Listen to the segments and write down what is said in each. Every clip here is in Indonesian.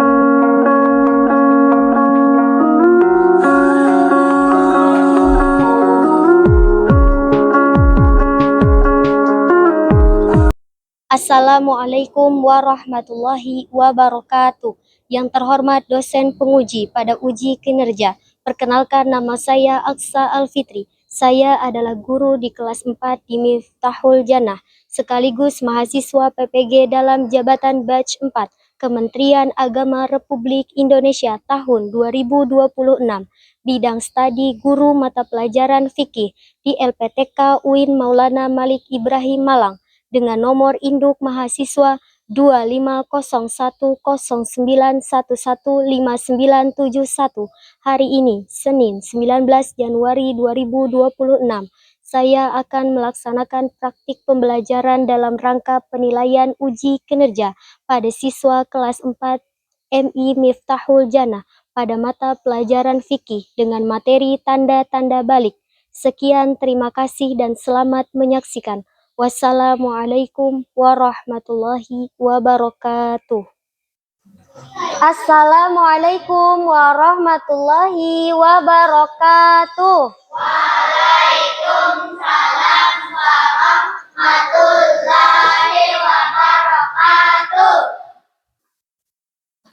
Assalamualaikum warahmatullahi wabarakatuh. Yang terhormat dosen penguji pada uji kinerja. Perkenalkan, nama saya Aksa Alfitri. Saya adalah guru di kelas 4 di Miftahul Jannah, sekaligus mahasiswa PPG dalam jabatan batch 4 Kementerian Agama Republik Indonesia tahun 2026. Bidang studi guru mata pelajaran fikih di LPTK UIN Maulana Malik Ibrahim Malang, dengan nomor induk mahasiswa 25109115971. Hari ini, Senin 19 Januari 2026, saya akan melaksanakan praktik pembelajaran dalam rangka penilaian uji kinerja pada siswa kelas 4 MI Miftahul Jannah pada mata pelajaran fikih dengan materi tanda-tanda balik. Sekian, terima kasih dan selamat menyaksikan. Wassalamualaikum warahmatullahi wabarakatuh. Assalamualaikum warahmatullahi wabarakatuh. Waalaikumsalam warahmatullahi wabarakatuh.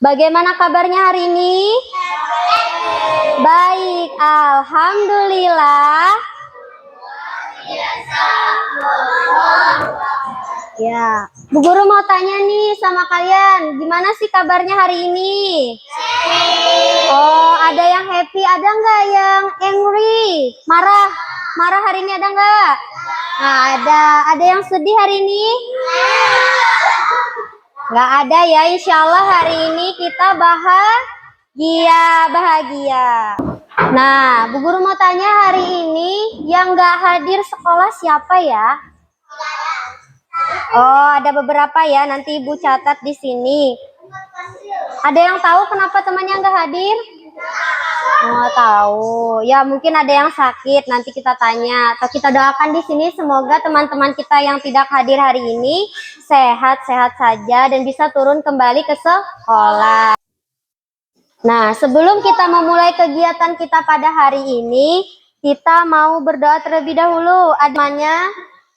Bagaimana kabarnya hari ini? Baik, alhamdulillah. Ya, Bu Guru mau tanya nih sama kalian, gimana sih kabarnya hari ini? Oh, ada yang happy, ada nggak yang angry? Marah hari ini ada nggak? Nah, ada yang sedih hari ini? Nggak ada ya, insya Allah hari ini kita bahagia. Nah, Bu Guru mau tanya, hari ini yang nggak hadir sekolah siapa ya? Oh, ada beberapa ya, nanti Ibu catat di sini. Ada yang tahu kenapa temannya nggak hadir? Oh, tahu. Ya, mungkin ada yang sakit, nanti kita tanya. Atau kita doakan di sini, semoga teman-teman kita yang tidak hadir hari ini sehat-sehat saja dan bisa turun kembali ke sekolah. Nah, sebelum kita memulai kegiatan kita pada hari ini, kita mau berdoa terlebih dahulu. Adanya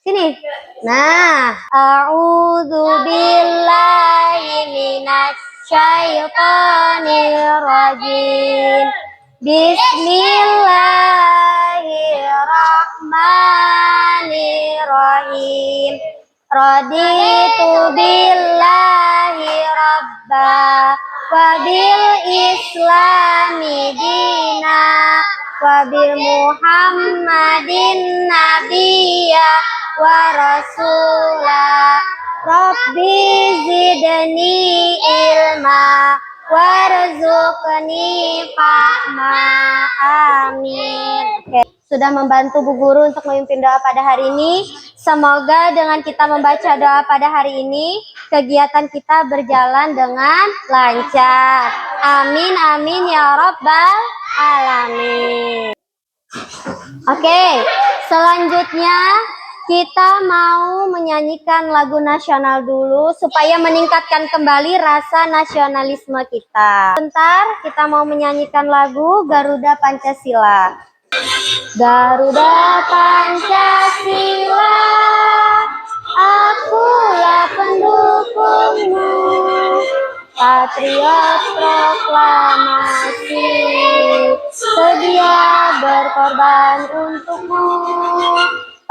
sini. Nah, a'udzubillahi minasyaitonir rajim. Bismillahirrahmanirrahim. Raditu billahi rabba wa bil islami dina wa bil muhammadin nabiyya wa rasulah. Rabbi zidni ilma warzuqni fahma. Amin. Oke, sudah membantu Bu Guru untuk memimpin doa pada hari ini. Semoga dengan kita membaca doa pada hari ini, kegiatan kita berjalan dengan lancar. Amin amin ya rabbal alamin. Oke, selanjutnya kita mau menyanyikan lagu nasional dulu supaya meningkatkan kembali rasa nasionalisme kita. Bentar, kita mau menyanyikan lagu Garuda Pancasila. Garuda Pancasila, akulah pendukungmu, patriot proklamasi, sedia berkorban untukmu.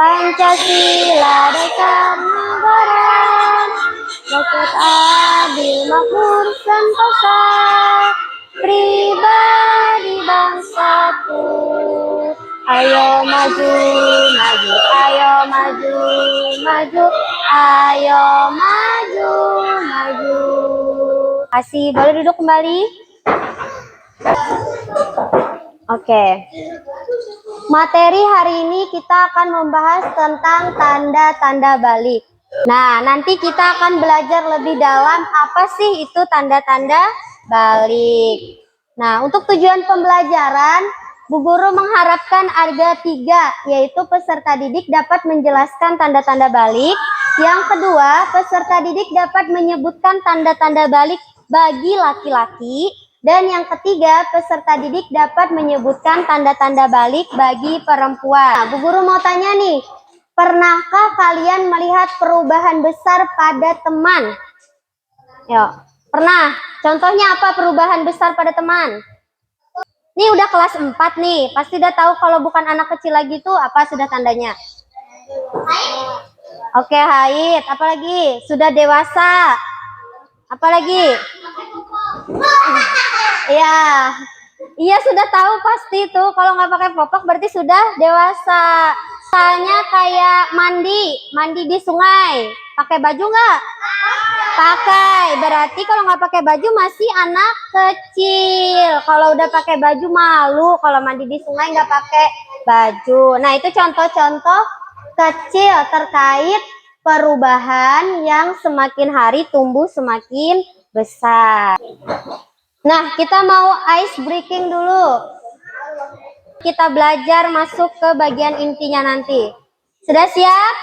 Pancasila dasar negara, rakyat adil makmur sentosa, pribadi bangsaku. Ayo maju, maju, ayo maju, maju, ayo maju, maju. Kasih, boleh duduk kembali? Oke. Materi hari ini kita akan membahas tentang tanda-tanda balik. Nah, nanti kita akan belajar lebih dalam apa sih itu tanda-tanda balik. Nah, untuk tujuan pembelajaran, Bu Guru mengharapkan ada 3, yaitu peserta didik dapat menjelaskan tanda-tanda balik. Yang kedua, peserta didik dapat menyebutkan tanda-tanda balik bagi laki-laki. Dan yang ketiga, peserta didik dapat menyebutkan tanda-tanda balik bagi perempuan. Nah, Bu Guru mau tanya nih, pernahkah kalian melihat perubahan besar pada teman? Yuk, pernah. Contohnya apa perubahan besar pada teman? Ini udah kelas 4 nih, pasti udah tahu kalau bukan anak kecil lagi tuh apa sudah tandanya? Oke, haid. Apalagi? Sudah dewasa. Apalagi? Iya. Iya sudah tahu pasti tuh. Kalau nggak pakai popok berarti sudah dewasa. Misalnya kayak mandi di sungai. Pakai baju nggak? Pakai. Berarti kalau nggak pakai baju masih anak kecil. Kalau udah pakai baju malu. Kalau mandi di sungai nggak pakai baju. Nah itu contoh-contoh kecil terkait perubahan yang semakin hari tumbuh semakin besar. Nah, kita mau ice breaking dulu. Kita belajar masuk ke bagian intinya nanti. Sudah siap?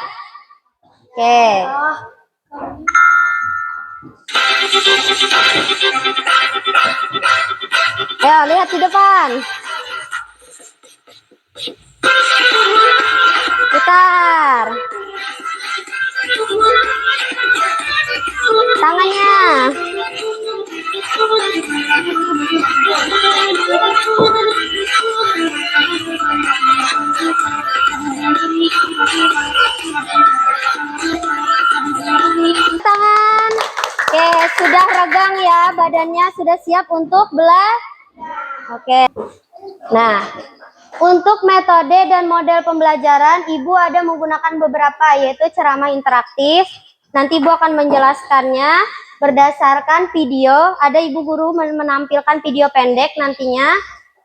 Oke. Ayo, lihat di depan. Putar. Tangannya. Tangan. Oke, sudah regang ya badannya, sudah siap untuk Oke. Nah, untuk metode dan model pembelajaran, Ibu ada menggunakan beberapa, yaitu ceramah interaktif. Nanti Ibu akan menjelaskannya berdasarkan video. Ada Ibu guru menampilkan video pendek nantinya.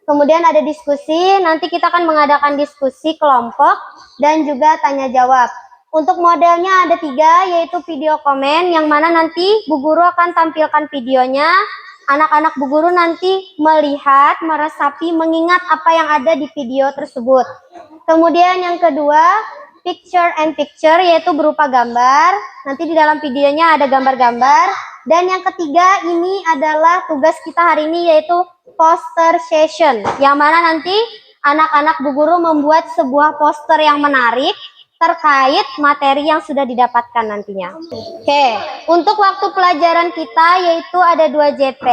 Kemudian ada diskusi, nanti kita akan mengadakan diskusi kelompok dan juga tanya jawab. Untuk modelnya ada 3, yaitu video komen, yang mana nanti Bu Guru akan tampilkan videonya. Anak-anak Bu Guru nanti melihat, meresapi, mengingat apa yang ada di video tersebut. Kemudian yang kedua, picture and picture, yaitu berupa gambar. Nanti di dalam videonya ada gambar-gambar. Dan yang ketiga, ini adalah tugas kita hari ini, yaitu poster session, yang mana nanti anak-anak Bu Guru membuat sebuah poster yang menarik terkait materi yang sudah didapatkan nantinya. Oke, untuk waktu pelajaran kita yaitu ada 2 JP,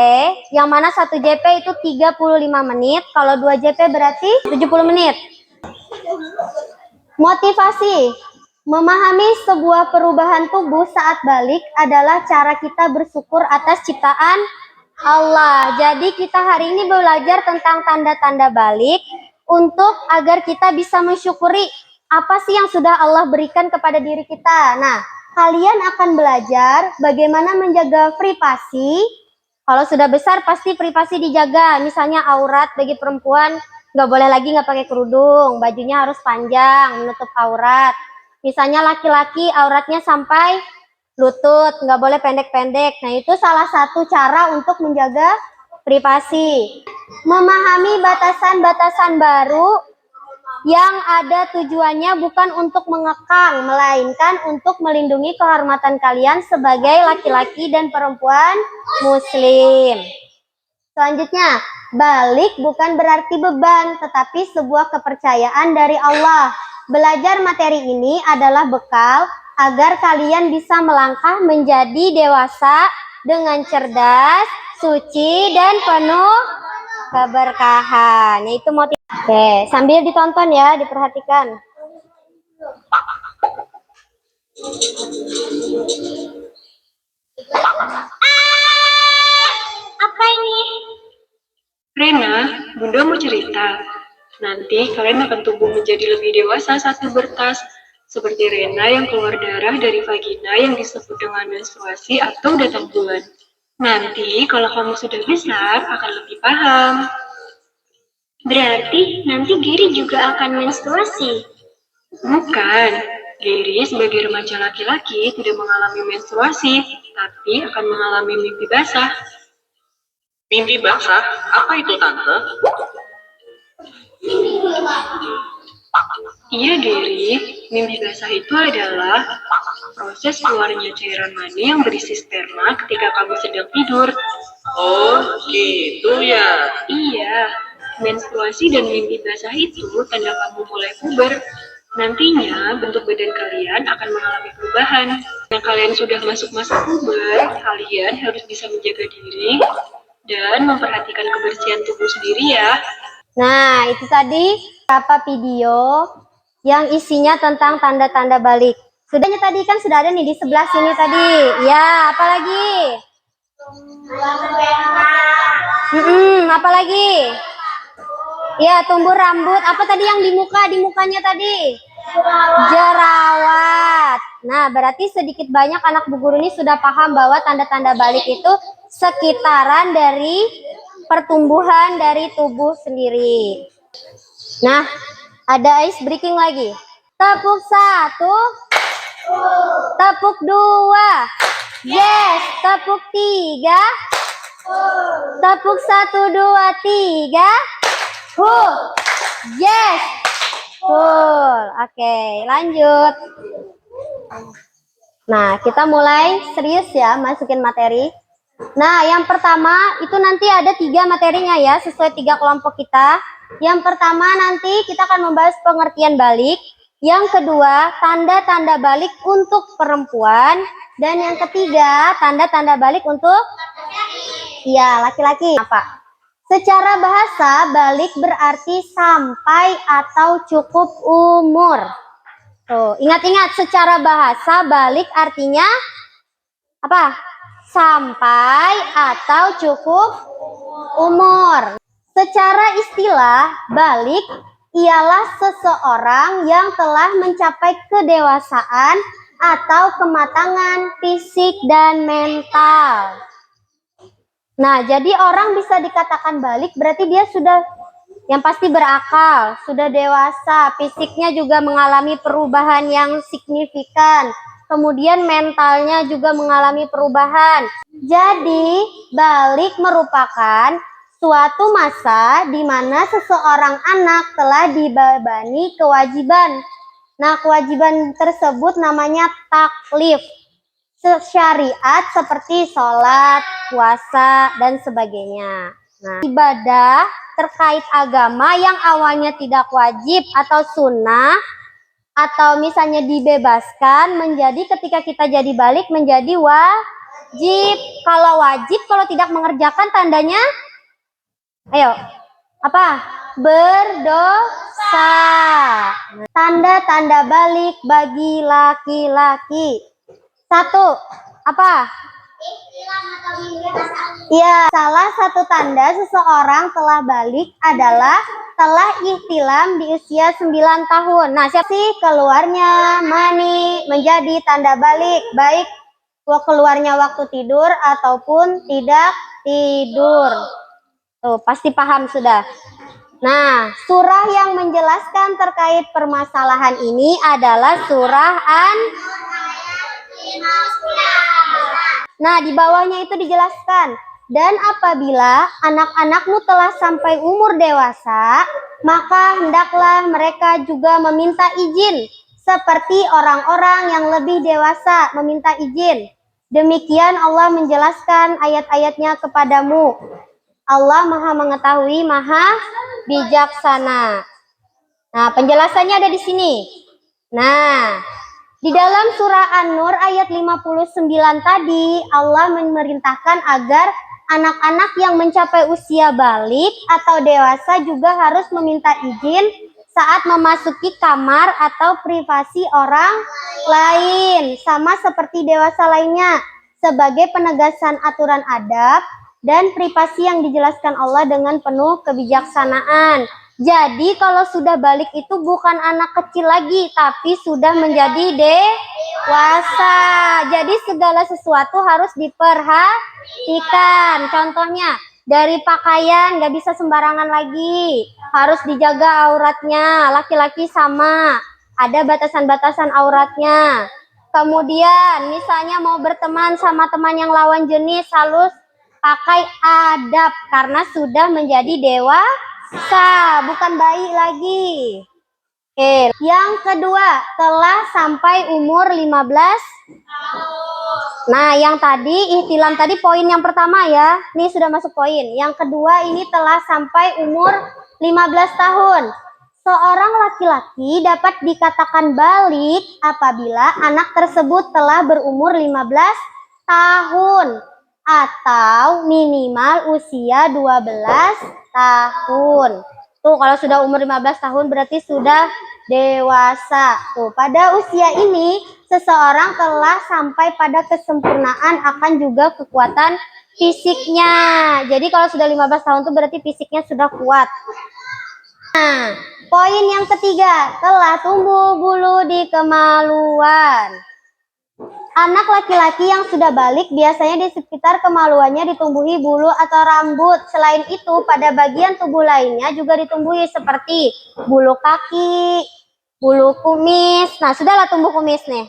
yang mana 1 JP itu 35 menit, kalau 2 JP berarti 70 menit. Motivasi. Memahami sebuah perubahan tubuh saat balik adalah cara kita bersyukur atas ciptaan Allah. Jadi kita hari ini belajar tentang tanda-tanda balik untuk agar kita bisa mensyukuri apa sih yang sudah Allah berikan kepada diri kita. Nah, kalian akan belajar bagaimana menjaga privasi. Kalau sudah besar pasti privasi dijaga. Misalnya aurat bagi perempuan nggak boleh lagi nggak pakai kerudung, bajunya harus panjang menutup aurat. Misalnya laki-laki auratnya sampai lutut, nggak boleh pendek-pendek. Nah itu salah satu cara untuk menjaga privasi. Memahami batasan-batasan baru yang ada tujuannya bukan untuk mengekang, melainkan untuk melindungi kehormatan kalian sebagai laki-laki dan perempuan muslim. Selanjutnya, balik bukan berarti beban, tetapi sebuah kepercayaan dari Allah. Belajar materi ini adalah bekal agar kalian bisa melangkah menjadi dewasa dengan cerdas, suci, dan penuh keberkahan. Itu motivasi. Oke, sambil ditonton ya, diperhatikan. Apa ini? Rena, Bunda mau cerita. Nanti kalian akan tumbuh menjadi lebih dewasa saat pubertas. Seperti Rena yang keluar darah dari vagina yang disebut dengan menstruasi atau datang bulan. Nanti kalau kamu sudah besar akan lebih paham. Berarti nanti Giri juga akan menstruasi. Bukan, Gary sebagai remaja laki-laki tidak mengalami menstruasi, tapi akan mengalami mimpi basah. Mimpi basah? Apa itu, Tante? Iya, Dery. Mimpi basah itu adalah proses keluarnya cairan mani yang berisi sperma ketika kamu sedang tidur. Oh, gitu ya. Iya, menstruasi dan mimpi basah itu tanda kamu mulai puber. Nantinya, bentuk badan kalian akan mengalami perubahan. Nah, kalian sudah masuk masa puber, kalian harus bisa menjaga diri dan memperhatikan kebersihan tubuh sendiri ya. Nah, itu tadi beberapa video yang isinya tentang tanda-tanda balik. Sudahnya tadi kan sudah ada nih di sebelah sini tadi. Ya, apalagi? Apalagi? Ya, tumbuh rambut. Apa tadi yang di muka? Di mukanya tadi? Jerawat. Nah, berarti sedikit banyak anak Bu Guru ini sudah paham bahwa tanda-tanda balik itu sekitaran dari pertumbuhan dari tubuh sendiri. Nah, ada ice breaking lagi. Tepuk 1, tepuk 2, yes. Tepuk 3, tepuk 1, 2, 3, yes. Cool. Oke, lanjut. Nah, kita mulai serius ya masukin materi. Nah, yang pertama itu nanti ada 3 materinya ya, sesuai 3 kelompok kita. Yang pertama nanti kita akan membahas pengertian balik. Yang kedua, tanda-tanda balik untuk perempuan. Dan yang ketiga, tanda-tanda balik untuk laki-laki. Apa? Secara bahasa, balik berarti sampai atau cukup umur. Tuh, ingat-ingat, secara bahasa balik artinya apa? Sampai atau cukup umur. Secara istilah, balik ialah seseorang yang telah mencapai kedewasaan atau kematangan fisik dan mental. Nah, jadi orang bisa dikatakan balik berarti dia sudah yang pasti berakal, sudah dewasa, fisiknya juga mengalami perubahan yang signifikan, kemudian mentalnya juga mengalami perubahan. Jadi, balik merupakan suatu masa di mana seseorang anak telah dibebani kewajiban. Nah, kewajiban tersebut namanya taklif. Syariat seperti sholat, puasa, dan sebagainya. Nah, ibadah terkait agama yang awalnya tidak wajib atau sunnah, atau misalnya dibebaskan, menjadi ketika kita jadi balik menjadi wajib. Kalau wajib, kalau tidak mengerjakan tandanya, ayo, apa? Berdosa. Tanda-tanda balik bagi laki-laki. 1, apa? Ya, salah satu tanda seseorang telah balik adalah telah ihtilam di usia 9 tahun. Nah, siapa sih keluarnya mani menjadi tanda balik, baik keluarnya waktu tidur ataupun tidak tidur. Tuh, pasti paham sudah. Nah, surah yang menjelaskan terkait permasalahan ini adalah surah Nah, di bawahnya itu dijelaskan, dan apabila anak-anakmu telah sampai umur dewasa, maka hendaklah mereka juga meminta izin, seperti orang-orang yang lebih dewasa meminta izin. Demikian Allah menjelaskan ayat-ayatnya kepadamu. Allah Maha Mengetahui, Maha Bijaksana. Nah, penjelasannya ada di sini. Nah, di dalam surah An-Nur ayat 59 tadi, Allah memerintahkan agar anak-anak yang mencapai usia balik atau dewasa juga harus meminta izin saat memasuki kamar atau privasi orang lain, sama seperti dewasa lainnya, sebagai penegasan aturan adab dan privasi yang dijelaskan Allah dengan penuh kebijaksanaan. Jadi kalau sudah balik itu bukan anak kecil lagi, tapi sudah menjadi dewasa. Jadi segala sesuatu harus diperhatikan. Contohnya, dari pakaian nggak bisa sembarangan lagi, harus dijaga auratnya. Laki-laki sama, ada batasan-batasan auratnya. Kemudian misalnya mau berteman sama teman yang lawan jenis, harus pakai adab karena sudah menjadi dewasa, bukan bayi lagi. Oke, yang kedua telah sampai umur 15. Nah, yang tadi ihtilam tadi poin yang pertama ya. Ini sudah masuk poin. Yang kedua ini telah sampai umur 15 tahun. Seorang laki-laki dapat dikatakan balik apabila anak tersebut telah berumur 15 tahun atau minimal usia 12 tahun. Tuh, kalau sudah umur 15 tahun berarti sudah dewasa. Tuh, pada usia ini seseorang telah sampai pada kesempurnaan akan juga kekuatan fisiknya. Jadi kalau sudah 15 tahun itu berarti fisiknya sudah kuat. Nah, poin yang ketiga, telah tumbuh bulu di kemaluan. Anak laki-laki yang sudah balik biasanya di sekitar kemaluannya ditumbuhi bulu atau rambut. Selain itu, pada bagian tubuh lainnya juga ditumbuhi seperti bulu kaki, bulu kumis. Nah, sudahlah tumbuh kumis nih.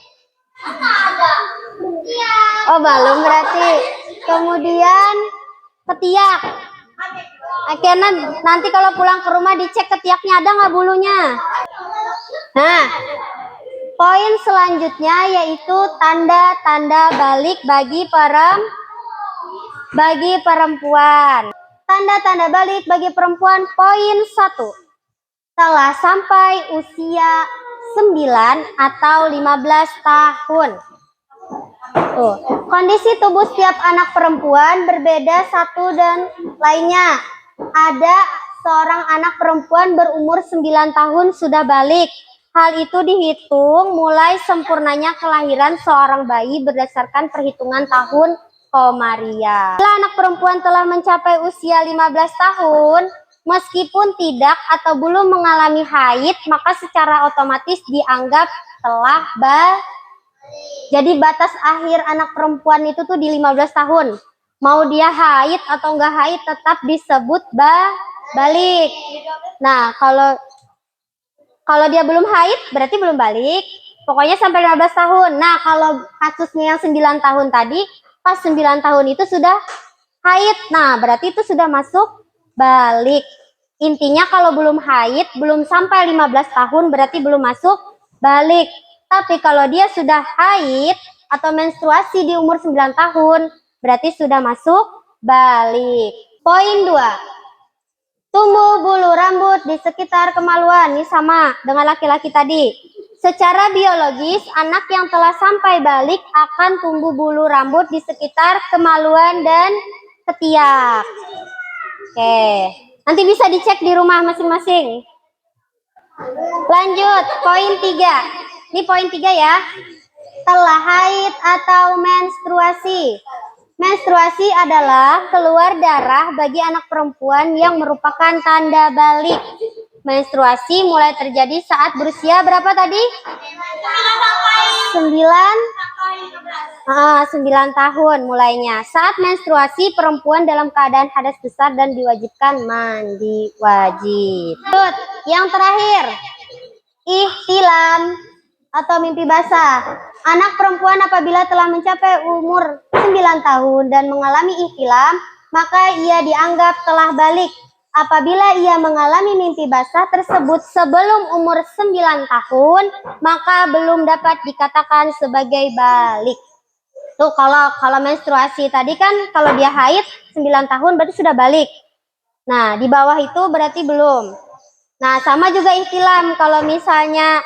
Oh, belum berarti. Kemudian ketiak. Akhirnya nanti kalau pulang ke rumah dicek ketiaknya ada nggak bulunya. Nah, poin selanjutnya yaitu tanda-tanda balik bagi perempuan. Tanda-tanda balik bagi perempuan poin 1. Telah sampai usia 9 atau 15 tahun. Tuh, kondisi tubuh setiap anak perempuan berbeda satu dan lainnya. Ada seorang anak perempuan berumur 9 tahun sudah balik. Hal itu dihitung mulai sempurnanya kelahiran seorang bayi berdasarkan perhitungan tahun Komariah. Bila anak perempuan telah mencapai usia 15 tahun, meskipun tidak atau belum mengalami haid, maka secara otomatis dianggap telah balik. Jadi batas akhir anak perempuan itu tuh di 15 tahun. Mau dia haid atau enggak haid tetap disebut balik. Nah, kalau dia belum haid berarti belum balik. Pokoknya sampai 15 tahun. Nah, kalau kasusnya yang 9 tahun tadi, pas 9 tahun itu sudah haid. Nah, berarti itu sudah masuk balik. Intinya kalau belum haid, belum sampai 15 tahun berarti belum masuk balik. Tapi kalau dia sudah haid atau menstruasi di umur 9 tahun, berarti sudah masuk balik. Poin 2. Tumbuh bulu rambut di sekitar kemaluan. Ini sama dengan laki-laki tadi. Secara biologis, anak yang telah sampai balik akan tumbuh bulu rambut di sekitar kemaluan dan ketiak. Oke, nanti bisa dicek di rumah masing-masing. Lanjut, poin 3. Ini poin 3 ya. Telah haid atau menstruasi. Menstruasi adalah keluar darah bagi anak perempuan yang merupakan tanda balik. Menstruasi mulai terjadi saat berusia berapa tadi? 9 tahun mulainya. Saat menstruasi, perempuan dalam keadaan hadas besar dan diwajibkan mandi wajib. Yang terakhir, ihtilam atau mimpi basah. Anak perempuan apabila telah mencapai umur 9 tahun dan mengalami ihtilam, maka ia dianggap telah balik. Apabila ia mengalami mimpi basah tersebut sebelum umur 9 tahun, maka belum dapat dikatakan sebagai balik. Tuh, kalau menstruasi tadi kan kalau dia haid 9 tahun berarti sudah balik. Nah, di bawah itu berarti belum. Nah, sama juga ihtilam. Kalau misalnya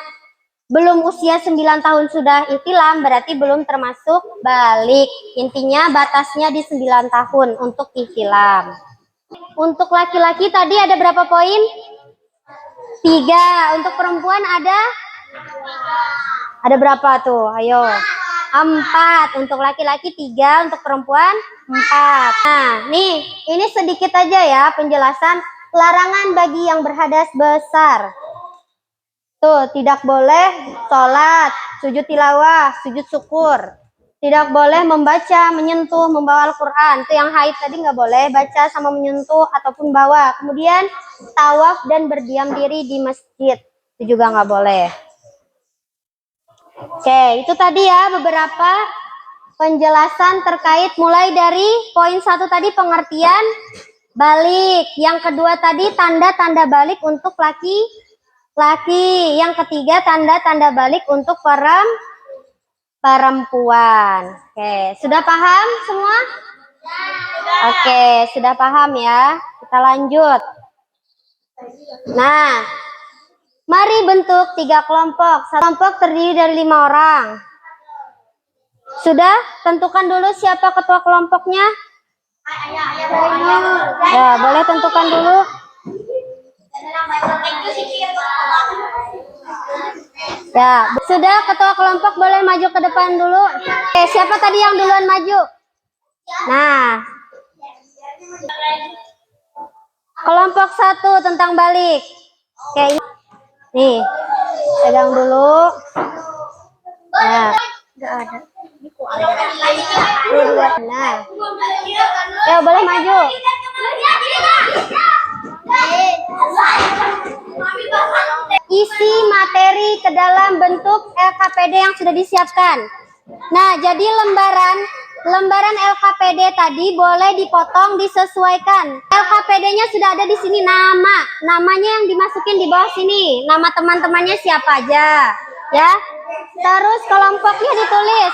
belum usia 9 tahun sudah ihtilam berarti belum termasuk balik. Intinya batasnya di 9 tahun untuk ihtilam. Untuk laki-laki tadi ada berapa poin? 3. Untuk perempuan ada berapa tuh? Ayo. 4. Untuk laki-laki 3, untuk perempuan 4. Nah, nih, ini sedikit aja ya penjelasan larangan bagi yang berhadas besar. Tuh, tidak boleh sholat, sujud tilawah, sujud syukur. Tidak boleh membaca, menyentuh, membawa Al-Quran. Itu yang haid tadi nggak boleh baca sama menyentuh ataupun bawa. Kemudian tawaf dan berdiam diri di masjid. Itu juga nggak boleh. Oke, itu tadi ya beberapa penjelasan terkait mulai dari poin 1 tadi pengertian balik. Yang kedua tadi tanda-tanda balik untuk laki. Yang ketiga tanda-tanda balik untuk perempuan. Oke, sudah paham semua? Oke, sudah paham ya. Kita lanjut. Nah, mari bentuk 3 kelompok. Satu kelompok terdiri dari 5 orang. Sudah? Tentukan dulu siapa ketua kelompoknya. Ya, boleh tentukan dulu. Ya, sudah ketua kelompok boleh maju ke depan dulu. Oke, siapa tadi yang duluan maju? Nah, kelompok 1 tentang balik. Oke, nih, pegang dulu. Nah, nggak ada. Nah, ya boleh maju. Isi materi ke dalam bentuk LKPD yang sudah disiapkan. Nah, jadi lembaran LKPD tadi boleh dipotong, disesuaikan. LKPD-nya sudah ada di sini, namanya yang dimasukin di bawah sini. Nama teman-temannya siapa aja, ya. Terus kelompoknya ditulis.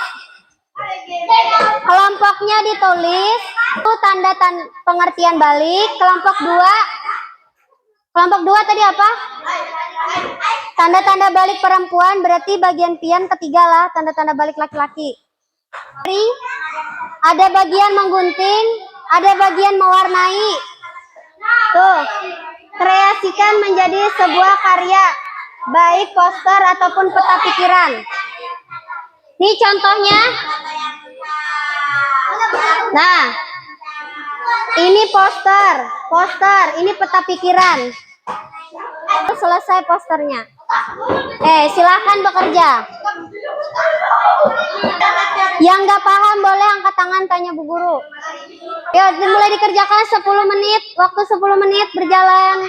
Kelompoknya ditulis. Itu tanda pengertian balik. Kelompok 2 tadi apa? Tanda-tanda balik perempuan, berarti bagian pian ketiga lah, tanda-tanda balik laki-laki. Ada bagian menggunting, ada bagian mewarnai. Tuh, kreasikan menjadi sebuah karya, baik poster ataupun peta pikiran. Ini contohnya. Nah, ini poster, ini peta pikiran. Selesai posternya. Silahkan bekerja. Yang nggak paham boleh angkat tangan, tanya Bu Guru. Ya, mulai dikerjakan 10 menit, waktu 10 menit berjalan.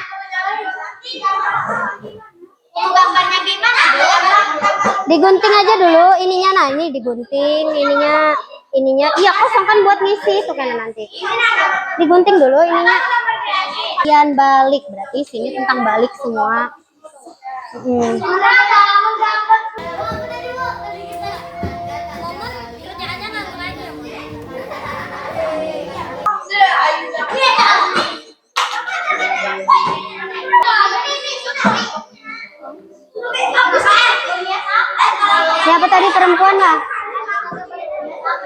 Gambarnya gimana? Digunting aja dulu ininya. Nah, ini digunting ininya. Iya, kosong kan buat ngisi itu kan nanti. Digunting dulu ininya. Bagian balik, berarti sini tentang balik semua. Siapa tadi, perempuan lah?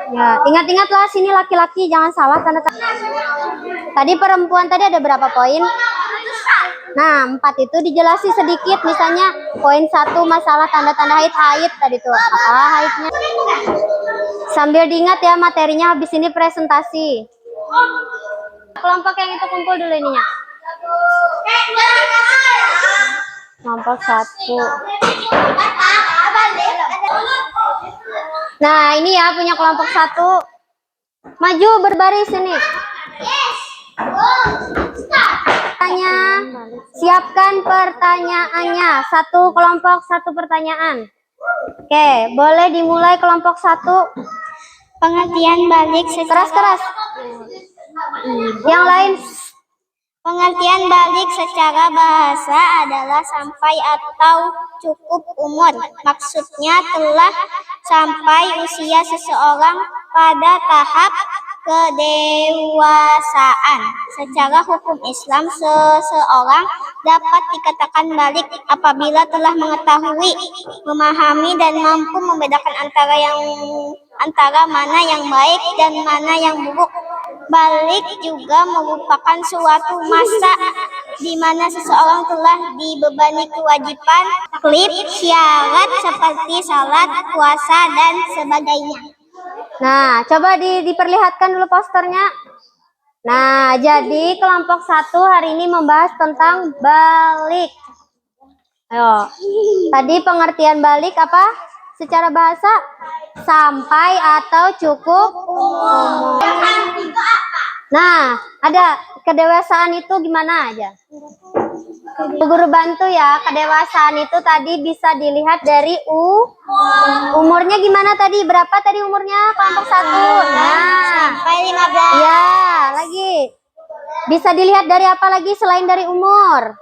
Ya, ingat-ingatlah sini laki-laki, jangan salah tanda. Tadi perempuan tadi ada berapa poin? Nah, 4 itu dijelasi sedikit. Misalnya poin 1 masalah tanda-tanda haid tadi tuh. Apa haidnya? Sambil diingat ya materinya, habis ini presentasi. Kelompok yang itu kumpul dulu ininya. Kelompok 1. Nah, ini ya punya kelompok 1. Maju berbaris ini. Siapkan pertanyaannya. 1 kelompok 1 pertanyaan. Oke, boleh dimulai kelompok 1. Pengertian balik Keras-keras. Yang lain. Pengertian balik secara bahasa adalah sampai atau cukup umur. Maksudnya telah sampai usia seseorang pada tahap kedewasaan. Secara hukum Islam, seseorang dapat dikatakan balik apabila telah mengetahui, memahami, dan mampu membedakan antara mana yang baik dan mana yang buruk. Balik juga merupakan suatu masa di mana seseorang telah dibebani kewajiban syarat seperti salat, puasa, dan sebagainya. Nah, coba diperlihatkan dulu posternya. Nah, jadi kelompok 1 hari ini membahas tentang balik. Ayo. Tadi pengertian balik apa? Secara bahasa sampai atau cukup umur. Nah, ada kedewasaan itu gimana aja? Bu Guru bantu ya. Kedewasaan itu tadi bisa dilihat dari umurnya gimana tadi? Berapa tadi umurnya kelompok 1? Nah, Sampai 15. ya, lagi. Bisa dilihat dari apa lagi selain dari umur?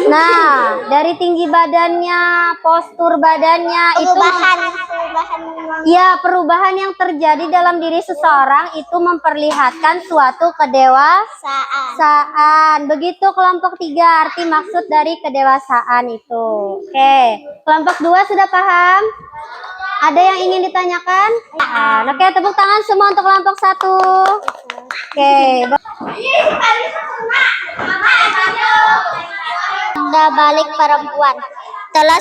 Nah, dari tinggi badannya, postur badannya Perubahan. ya, perubahan yang terjadi dalam diri seseorang itu memperlihatkan suatu kedewasaan. Begitu kelompok 3 arti maksud dari kedewasaan itu. Oke, kelompok 2 sudah paham? Ada yang ingin ditanyakan? Oke, tepuk tangan semua untuk kelompok 1. Oke. Tanda balik perempuan telah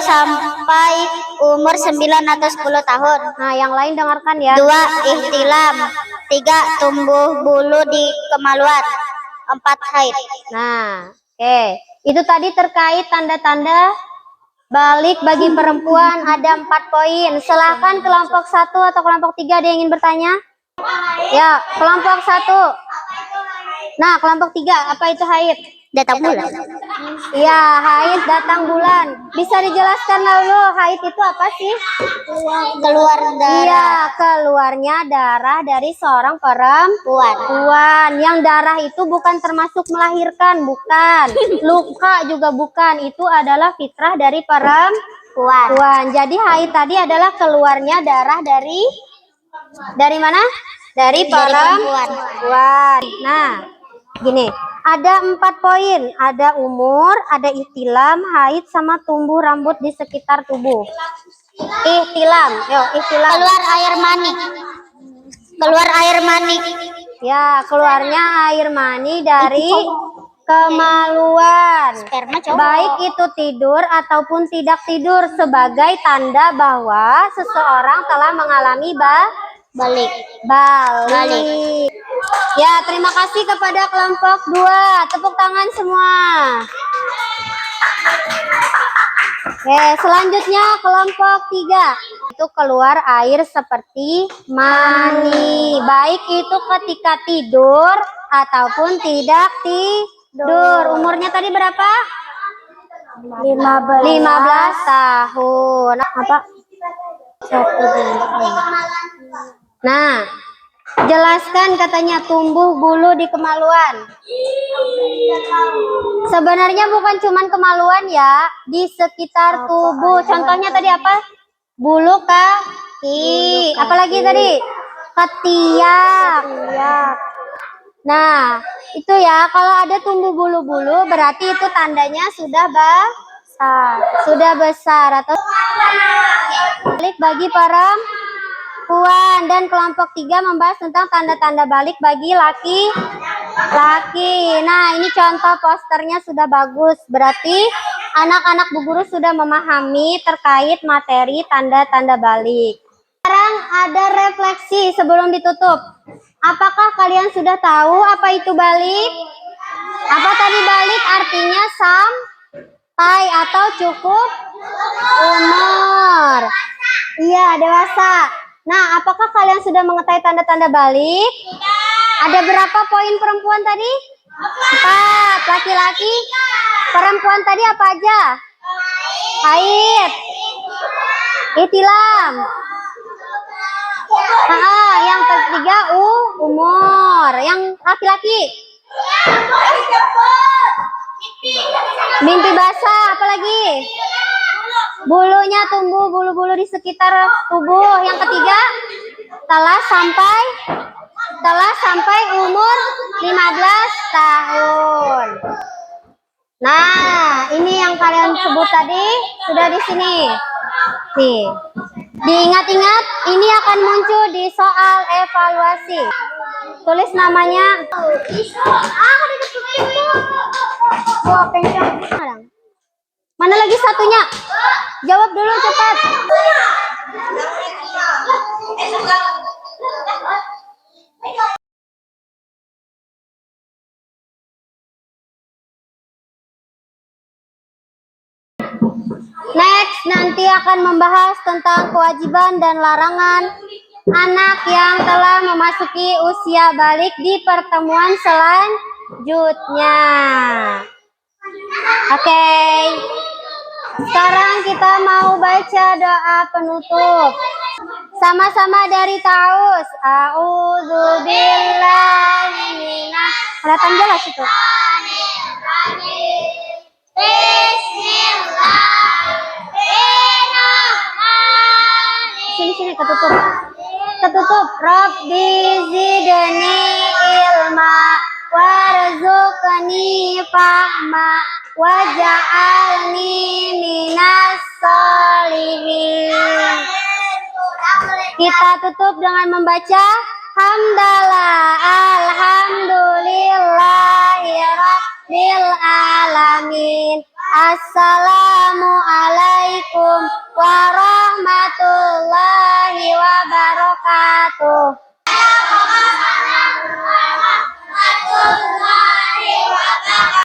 sampai umur 9 atau 10 tahun. Nah, yang lain dengarkan ya. 2. Ihtilam. 3. Tumbuh bulu di kemaluan. 4. Haid. Nah, oke. Itu tadi terkait tanda-tanda balik bagi perempuan ada 4 poin. Silahkan kelompok 1 atau kelompok 3 ada yang ingin bertanya? Ya, kelompok 1. Nah, kelompok 3, apa itu haid? Datang bulan. Iya, haid datang bulan. Bisa dijelaskan dulu haid itu apa sih? Keluar darah. Iya, keluarnya darah dari seorang perempuan. Yang darah itu bukan termasuk melahirkan, bukan. Luka juga bukan. Itu adalah fitrah dari perempuan. Jadi haid tadi adalah keluarnya darah dari mana? Dari perempuan. Nah, gini, ada 4 poin. Ada umur, ada ihtilam, haid, sama tumbuh rambut di sekitar tubuh. Ihtilam. Keluar air mani. Ya, keluarnya air mani dari kemaluan. Sperma cowok. Baik itu tidur ataupun tidak tidur sebagai tanda bahwa seseorang telah mengalami balik. Ya, terima kasih kepada kelompok 2. Tepuk tangan semua. Oke, selanjutnya kelompok 3. Itu keluar air seperti mani. Baik itu ketika tidur ataupun tidak tidur. Umurnya tadi berapa? 15 tahun. Apa? Nah, jelaskan katanya tumbuh bulu di kemaluan. Sebenarnya bukan cuman kemaluan ya, di sekitar tubuh. Contohnya tadi apa? Bulu kaki. Apalagi tadi? Ketiak. Nah, itu ya, kalau ada tumbuh bulu-bulu berarti itu tandanya sudah besar atau balik bagi perempuan. Dan kelompok 3 membahas tentang tanda-tanda balik bagi laki-laki. Nah, ini contoh posternya sudah bagus. Berarti anak-anak Bu Guru sudah memahami terkait materi tanda-tanda balik. Sekarang ada refleksi sebelum ditutup. Apakah kalian sudah tahu apa itu balik? Apa tadi balik artinya sampai atau cukup umur? Iya, dewasa. Nah, apakah kalian sudah mengetahui tanda-tanda balik? Ada berapa poin perempuan tadi? 4. Laki-laki? Perempuan tadi apa aja? Haid. Ihtilam. Yang ketiga umur. Yang laki-laki? Mimpi basah, apalagi? Bulunya tumbuh bulu-bulu di sekitar tubuh. Yang ketiga, telah sampai umur 15 tahun. Nah, ini yang kalian sebut tadi sudah di sini. Nih. Diingat-ingat, ini akan muncul di soal evaluasi. Tulis namanya. Mana lagi satunya? Jawab dulu cepat. Next, nanti akan membahas tentang kewajiban dan larangan anak yang telah memasuki usia balik di pertemuan selanjutnya. Oke. Sekarang kita mau baca doa penutup. Sama-sama dari Taus. A'udzubillahi minasy Kelihatan jelas itu. Sini ketutup. Ketutup. Rabbi zidni ilma warzuqni fahma waj'alni minas sholihin. Kita tutup dengan membaca hamdalah alhamdulillahi rabbil alamin. Assalamualaikum warahmatullahi wabarakatuh.